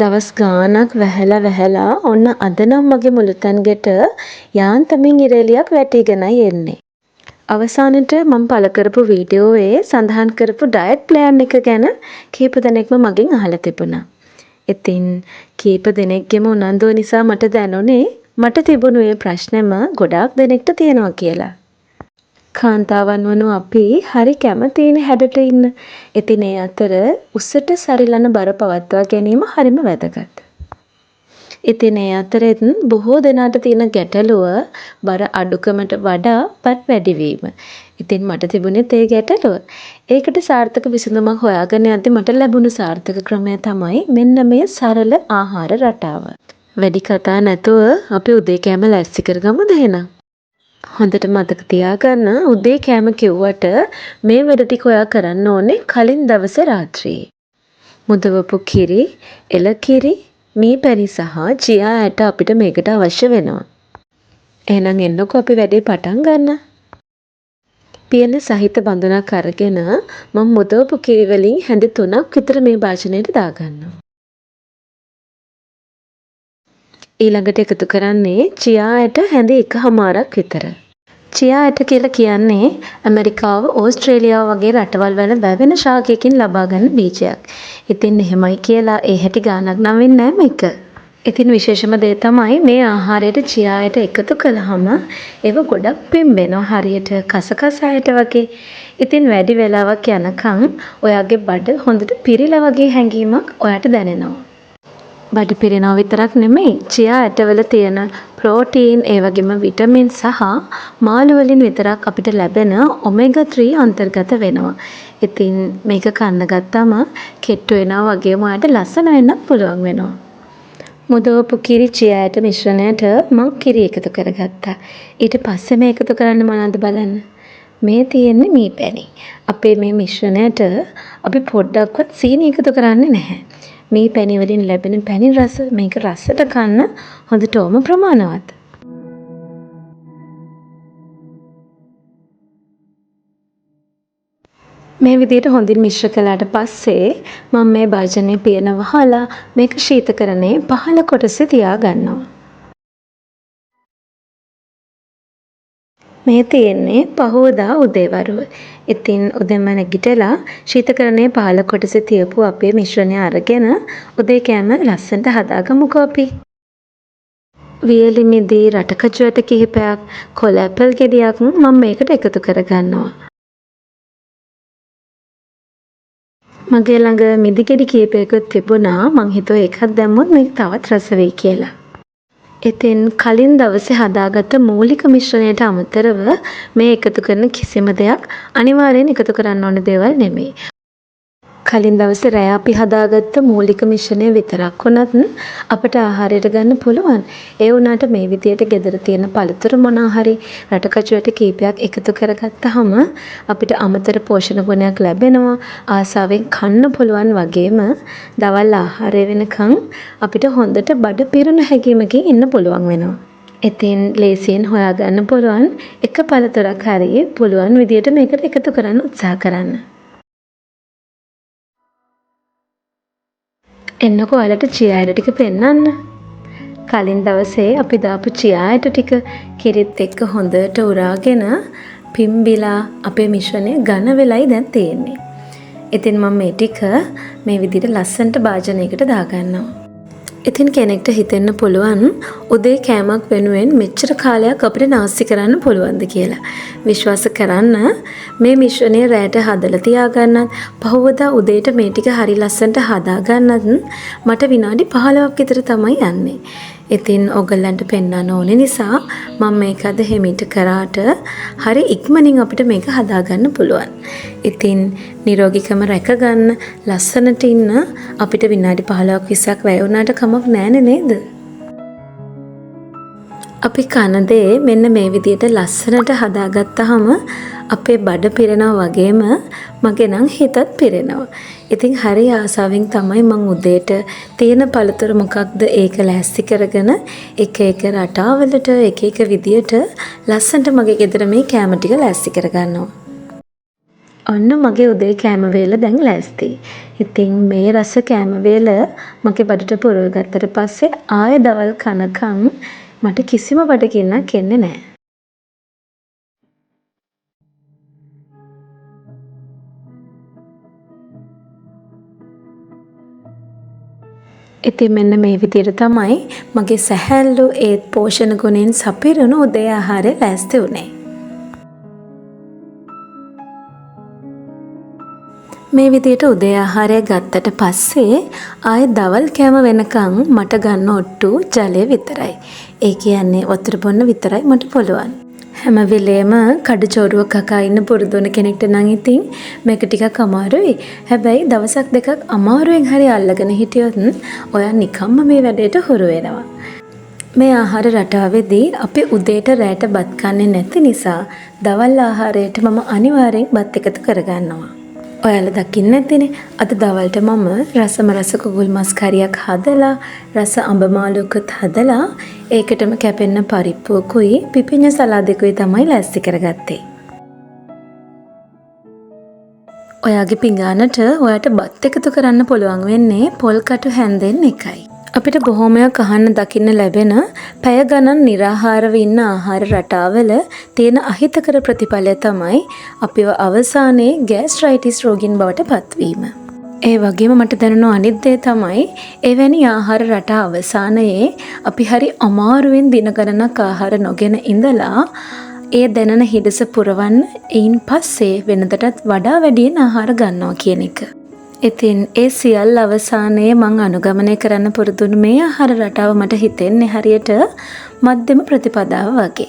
දවස් ගාණක් වැහැලා ඔන්න අද නම් මගේ මුළුතැන්ගෙට යාන්තමින් ඉරේලියක් වැටිගෙනයි එන්නේ. අවසානට මම පළ කරපු වීඩියෝවේ සඳහන් කරපු ඩයට් ප්ලෑන් එක ගැන කීප දෙනෙක්ම මගෙන් අහලා තිබුණා. ඉතින් කීප දෙනෙක්ගේම උනන්දුව නිසා මට දැනුනේ මට තිබුණු ඒ ප්‍රශ්නෙම ගොඩාක් දෙනෙක්ට තියෙනවා කියලා. කාන්තාවන් වනු අපි හරි කැමතියිනේ හැඩට ඉන්න. ඉතින් ඒ අතර උසට සරිලන බර පවත්වා ගැනීම හරිම වැදගත්. ඉතින් ඒ අතරෙත් බොහෝ දෙනාට තියෙන ගැටලුව බර අඩුකමට වඩා බත් වැඩිවීම. ඉතින් මට තිබුණෙත් ඒ ගැටලුව. ඒකට සාර්ථක විසඳුමක් හොයාගෙන යද්දි මට ලැබුණු සාර්ථක ක්‍රමය තමයි මෙන්න මේ සරල ආහාර රටාව. වැඩි කතා නැතුව අපි උදේ කෑම ලෑස්ති කරගමුද එහෙනම්? හොඳට මතක තියාගන්න උදේ කෑම කිව්වට මේ වැඩ ටික ඔයා කරන්න ඕනේ කලින් දවසේ රාත්‍රියේ. මුදවපු කිරි, එළකිරි, මී පැණි සහ චියා ඇට අපිට මේකට අවශ්‍ය වෙනවා. එහෙනම් එන්නකෝ අපි වැඩේ පටන් ගන්න. පියන සහිත බඳුනක් අරගෙන මම මුදවපු කිරි වලින් හැඳි 3ක් විතර මේ භාජනයට දාගන්නවා. ඊළඟට එකතු කරන්නේ චියා ඇට හැඳි 1/2ක් විතර. චියා ඇට කියලා කියන්නේ ඇමරිකාව, ඕස්ට්‍රේලියාව වගේ රටවල් වල වැවෙන ශාකයකින් ලබා ගන්න බීජයක්. ඉතින් එහෙමයි කියලා ඒ හැටි ගානක් නම් වෙන්නේ නැහැ මේක. ඉතින් විශේෂම දේ තමයි මේ ආහාරයට චියා ඇට එකතු කළාම ඒව ගොඩක් පිම්බෙනවා හරියට කසකස ඇට වගේ. ඉතින් වැඩි වෙලාවක් යනකම් ඔයාගේ බඩ හොඳට පිරීලා වගේ හැඟීමක් ඔයාට දැනෙනවා. බඩ පිරෙනවා විතරක් නෙමෙයි චියා ඇටවල තියෙන ප්‍රෝටීන් ඒ වගේම විටමින් සහ මාළු වලින් විතරක් අපිට ලැබෙන ඔමේගා 3 අන්තර්ගත වෙනවා. ඉතින් මේක කන්න ගත්තාම කෙට්ටු වෙනවා වගේම ඔයාලට ලස්සන වෙන්නත් පුළුවන් වෙනවා. මුදවපු කිරි චියා ඇට මිශ්‍රණයට මම කිරි එකතු කරගත්තා. ඊට පස්සේ මේ එකතු කරන්න මොනවද බලන්න. මේ තියෙන්නේ මී පැණි. අපේ මේ මිශ්‍රණයට අපි පොඩ්ඩක්වත් සීනි එකතු කරන්නේ නැහැ. මේ පැණි වලින් ලැබෙන පැණි රස මේක රසට කන්න හොඳටම ප්‍රමාණවත්. මේ විදිහට හොඳින් මිශ්‍ර කළාට පස්සේ මම මේ භාජනයේ පියන වහලා මේක ශීතකරණයේ පහළ කොටසේ තියා ගන්නවා. මේ තියෙන්නේ පහෝදා උදේවරුව. ඉතින් උදේම නැගිටලා ශීතකරණයේ පහළ කොටසේ තියපු අපේ මිශ්‍රණය අරගෙන උදේ කෑම ලස්සනට හදාගමුකෝ අපි. වියලි මිදි රටකචු ඇට කිහිපයක්, කොළ ඇපල් ගෙඩියක් මම මේකට එකතු කරගන්නවා. මගේ ළඟ මිදි ගෙඩි කීපයකුත් තිබුණා. මං හිතුවා ඒකත් දැම්මොත් මේක තවත් රස වෙයි කියලා. ඉතින් කලින් දවසේ හදාගත්ත මූලික මිශ්‍රණයට අමතරව මේ එකතු කරන කිසිම දෙයක් අනිවාර්යෙන් එකතු කරන්න ඕන දේවල් නෙමෙයි. කලින් දවසේ රෑ අපි හදාගත්ත මූලික මිශ්‍රණය විතරක් වුණත් අපිට ආහාරයට ගන්න පුළුවන්. ඒ වුණාට මේ විදියට ගෙදර තියෙන පළතුරු මොනවා හරි රටකචු ඇට කීපයක් එකතු කරගත්තාම අපිට අමතර පෝෂණ ගුණයක් ලැබෙනවා. ආසාවෙන් කන්න පුළුවන් වගේම දවල් ආහාරය වෙනකන් අපිට හොඳට බඩ පිරුණු හැඟීමකින් ඉන්න පුළුවන් වෙනවා. ඉතින් ලේසියෙන් හොයාගන්න පුළුවන් එක පළතුරක් හරි පුළුවන් විදියට මේකට එකතු කරන්න උත්සාහ කරන්න. එන්නකෝ ඔයාලට චියා ඇට ටික පෙන්නන්න. කලින් දවසේ අපි දාපු චියා ඇට ටික කිරිත් එක්ක හොඳට උරාගෙන පිම්බිලා අපේ මිශ්‍රණය ඝන වෙලයි දැන් තියෙන්නේ. ඉතින් මම මේ ටික මේ විදිහට ලස්සනට භාජනයකට දාගන්නවා. ඉතින් කෙනෙක්ට හිතෙන්න පුළුවන් උදේ කෑමක් වෙනුවෙන් මෙච්චර කාලයක් අපිට නාස්ති කරන්න පුළුවන්ද කියලා. විශ්වාස කරන්න මේ මිශ්‍රණය රැයට හදලා තියාගන්නත් පහවදා උදේට මේ ටික හරි ලස්සනට හදාගන්නත් මට විනාඩි 15ක් විතර තමයි යන්නේ. ඉතින් ඔයගලන්ට පෙන්වන්න ඕනේ නිසා මම මේක අද හිමිට කරාට හරි ඉක්මනින් අපිට මේක හදාගන්න පුළුවන්. ඉතින් නිරෝගීකම රැකගන්න ලස්සනට ඉන්න අපිට විනාඩි 15ක් 20ක් වැය වුණාට කමක් නැහැ නේද? අපි කන දේ මෙන්න මේ විදිහට ලස්සනට හදාගත්තාම අපේ බඩ පිරෙනවා වගේම මගේ නම් හිතත් පිරෙනවා. ඉතින් හරි ආසාවෙන් තමයි මම උදේට තියෙන පළතුරු මොකක්ද ඒක ලෑස්ති කරගෙන එක එක රටාවලට එක එක විදියට ලස්සනට මගේ ගෙදර මේ කෑම ටික ලෑස්ති කරගන්නවා. ඔන්න මගේ උදේ කෑම වේල දැන් ලෑස්ති. ඉතින් මේ රස කෑම වේල මගේ බඩට පුරව ගත්තට පස්සේ ආයෙ දවල් කනකම් මට කිසිම බඩගින්නක් එන්නේ නැහැ. ඉතින් මෙන්න මේ විදිහට තමයි මගේ සැහැල්ලු ඒත් පෝෂණ ගුණයෙන් සපිරුණු උදේ ආහාරය ලෑස්ති වුණේ. මේ විදිහට උදේ ආහාරය ගත්තට පස්සේ ආයෙ දවල් කෑම වෙනකන් මට ගන්න ඔට්ටු ජලය විතරයි. ඒ කියන්නේ වතුර බොන්න විතරයි මට පුළුවන්. හැම වෙලේම කඩචෝරුව කකා ඉන්න පුරුදු වෙන කෙනෙක්ට නම් ඉතින් මේක ටිකක් අමාරුයි. හැබැයි දවසක් දෙකක් අමාරුවෙන් හරි අල්ලගෙන හිටියොත් ඔයා නිකම්ම මේ වැඩේට හුරු වෙනවා. මේ ආහාර රටාවේදී අපි උදේට රැට බත් කන්නේ නැති නිසා දවල් ආහාරයට මම අනිවාර්යෙන් බත් එකතු කරගන්නවා. ඔයාලා දකින්න ඇතිනේ අද දවල්ට මම රස කුකුල් මස් කරියක් හදලා රස අඹ මාළුකුත් හදලා ඒකටම කැපෙන්න පරිප්පුවකුයි පිපිඤ්ඤ සලාදෙකුයි තමයි ලෑස්ති කරගත්තේ. ඔයාගේ පිඟානට ඔයාට බත් එකතු කරන්න පුළුවන් වෙන්නේ පොල් කටු හැන්දෙන් එකයි. අපිට බොහෝමයක් අහන්න දකින්න ලැබෙන පැය ගණන් निराහාරව ඉන්න ආහාර රටාවල තියෙන අහිතකර ප්‍රතිඵලය තමයි අපිව අවසානයේ ગેස්ට්‍රයිටිස් රෝගීන් බවට පත්වීම. ඒ වගේම මට දැනුණු අනිත් දේ තමයි එවැනි ආහාර රටා අවසානයේ අපි හරි අමාරුවෙන් දින ගණනක් ආහාර නොගෙන ඉඳලා ඒ දැනෙන හිඩස පුරවන්න ඊයින් පස්සේ වෙනදටත් වඩා වැඩියෙන් ආහාර ගන්නවා කියන එක. ඉතින් ඒ සියල්ල අවසානයේ මං අනුගමනය කරන්න පුරුදුුණු මේ ආහාර රටාව මට හිතෙන්නේ හරියට මධ්‍යම ප්‍රතිපදාව වගේ.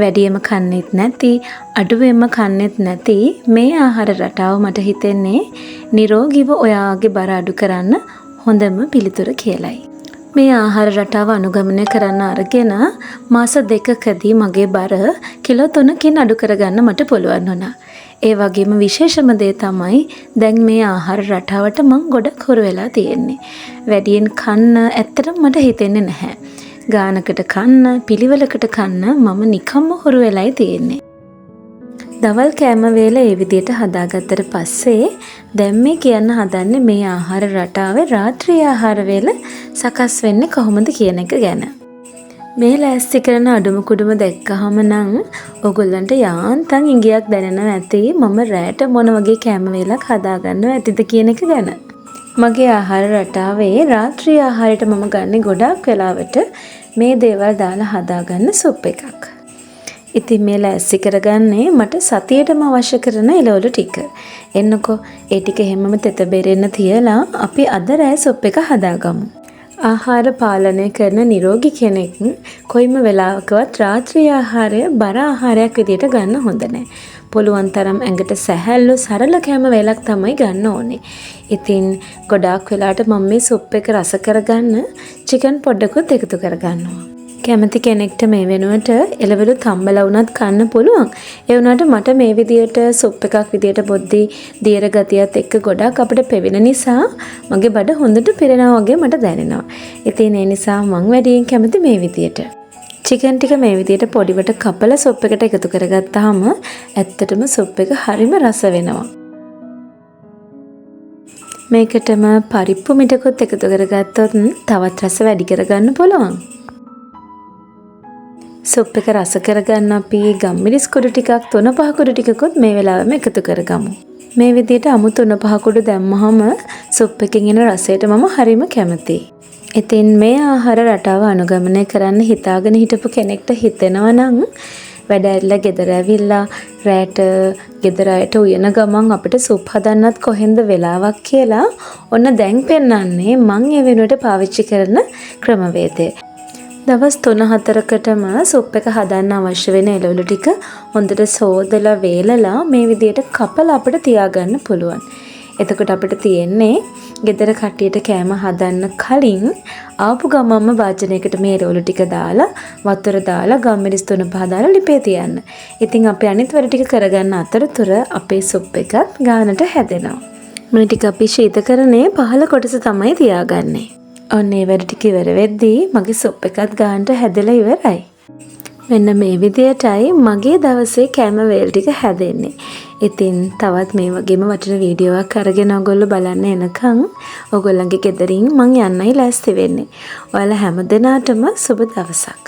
වැඩියම කන්නෙත් නැති, අඩුවෙන්ම කන්නෙත් නැති මේ ආහාර රටාව මට හිතෙන්නේ නිරෝගීව ඔයාගේ බර අඩු කරන්න හොඳම පිළිතුර කියලයි. මේ ආහාර රටාව අනුගමනය කරන්න අරගෙන මාස 2කදී මගේ බර කිලෝ 3කින් අඩු කරගන්න මට පුළුවන් වුණා. ඒ වගේම විශේෂම දේ තමයි දැන් මේ ආහාර රටාවට මං ගොඩක් හුරු වෙලා තියෙන්නේ. වැඩියෙන් කන්න ඇත්තටම මට හිතෙන්නේ නැහැ. ගානකට කන්න, පිළිවෙලකට කන්න මම නිකම්ම හුරු වෙලයි තියෙන්නේ. දවල් කෑම වේල ඒ විදිහට හදාගත්තට පස්සේ දැන් මේ කියන්න හදන්නේ මේ ආහාර රටාවේ රාත්‍රී ආහාර වේල සකස් වෙන්නේ කොහොමද කියන එක ගැන. මේ ලෑස්ති කරන අඩුම කුඩුම දැක්කහම නම් ඔයගොල්ලන්ට යාන්තම් ඉඟියක් දැනෙනවා ඇති මම රැට මොන වගේ කෑම වේලක් හදාගන්නව ඇතිද කියන එක ගැන. මගේ ආහාර රටාවේ රාත්‍රී ආහාරයට මම ගන්නේ ගොඩාක් වෙලාවට මේ දේවල් දාලා හදාගන්න සුප් එකක්. ඉතින් මේ ලෑස්ති කරගන්නේ මට සතියේටම අවශ්‍ය කරන එළවලු ටික. එන්නකෝ ඒ ටික හැමම තෙත බෙරෙන්න තියලා අපි අද රෑ සුප් එක හදාගමු. ආහාර පාලනය කරන නිරෝගී කෙනෙක් කොයිම වෙලාවකවත් රාත්‍රී ආහාරය බර ආහාරයක් විදියට ගන්න හොඳ නැහැ. පුළුවන් තරම් ඇඟට සැහැල්ලු සරල කෑම වේලක් තමයි ගන්න ඕනේ. ඉතින් ගොඩාක් වෙලාවට මම මේ සුප් එක රස කරගන්න චිකන් පොඩ්ඩකුත් එකතු කරගන්නවා. කැමති කෙනෙක්ට මේ වෙනුවට එළවලු තම්බලා වුණත් කන්න පුළුවන්. ඒ වුණාට මට මේ විදියට සුප් එකක් විදියට බොද්දි දියර ගතියත් එක්ක ගොඩක් අපිට පෙවෙන නිසා මගේ බඩ හොඳට පිරෙනවා වගේ මට දැනෙනවා. ඉතින් ඒ නිසා මං වැඩියෙන් කැමති මේ විදියට. චිකන් ටික මේ විදියට පොඩිවට කපලා සුප් එකට එකතු කරගත්තාම ඇත්තටම සුප් එක හරිම රස වෙනවා. මේකටම පරිප්පු මිටකුත් එකතු කරගත්තොත් තවත් රස වැඩි කරගන්න පුළුවන්. සුප් එක රස කරගන්න අපි ගම්මිරිස් කුඩු ටිකක් 3-5 කුඩු ටිකකුත් මේ වෙලාවෙම එකතු කරගමු. මේ විදිහට අමු 3-5 කුඩු දැම්මහම සුප් එකකින් එන රසයට මම හරිම කැමතියි. ඉතින් මේ ආහාර රටාව අනුගමනය කරන්න හිතාගෙන හිටපු කෙනෙක්ට හිතෙනවා නම් වැඩ ඇරිලා ගෙදර ඇවිල්ලා රැට ගෙදර අයට උයන ගමන් අපිට සුප් හදන්නත් කොහෙන්ද වෙලාවක් කියලා ඔන්න දැන් පෙන්වන්නේ මං ඒ වෙනුවට පාවිච්චි කරන ක්‍රමවේදය. දවස් 3-4කටම සුප් එක හදන්න අවශ්‍ය වෙන එළවලු ටික හොඳට සෝදලා වේලලා මේ විදියට කපලා අපිට තියාගන්න පුළුවන්. එතකොට අපිට තියෙන්නේ ගෙදර කට්ටියට කෑම හදන්න කලින් ආපු ගමන්ම වාජනයකට මේ එළවලු ටික දාලා වතුර දාලා ගම්මිරිස් 3-5 දාලා ලිපේ තියන්න. ඉතින් අපි අනිත් වැඩ ටික කරගන්න අතරතුර අපේ සුප් එකත් ගානට හැදෙනවා. මේ ටික අපි ශීතකරණයේ පහළ කොටස තමයි තියාගන්නේ. ඔන්න ඒ වැඩ ටික ඉවර වෙද්දී මගේ සුප් එකත් ගානට හැදලා ඉවරයි. මෙන්න මේ විදියටයි මගේ දවසේ කෑම වේල් ටික හැදෙන්නේ. ඉතින් තවත් මේ වගේම වටින වීඩියෝවක් අරගෙන ඔයගොල්ලෝ බලන්න එනකන් ඔයගොල්ලන්ගේ ගෙදරින් මං යන්නයි ලෑස්ති වෙන්නේ. ඔයාලා හැමදෙනාටම සුබ දවසක්.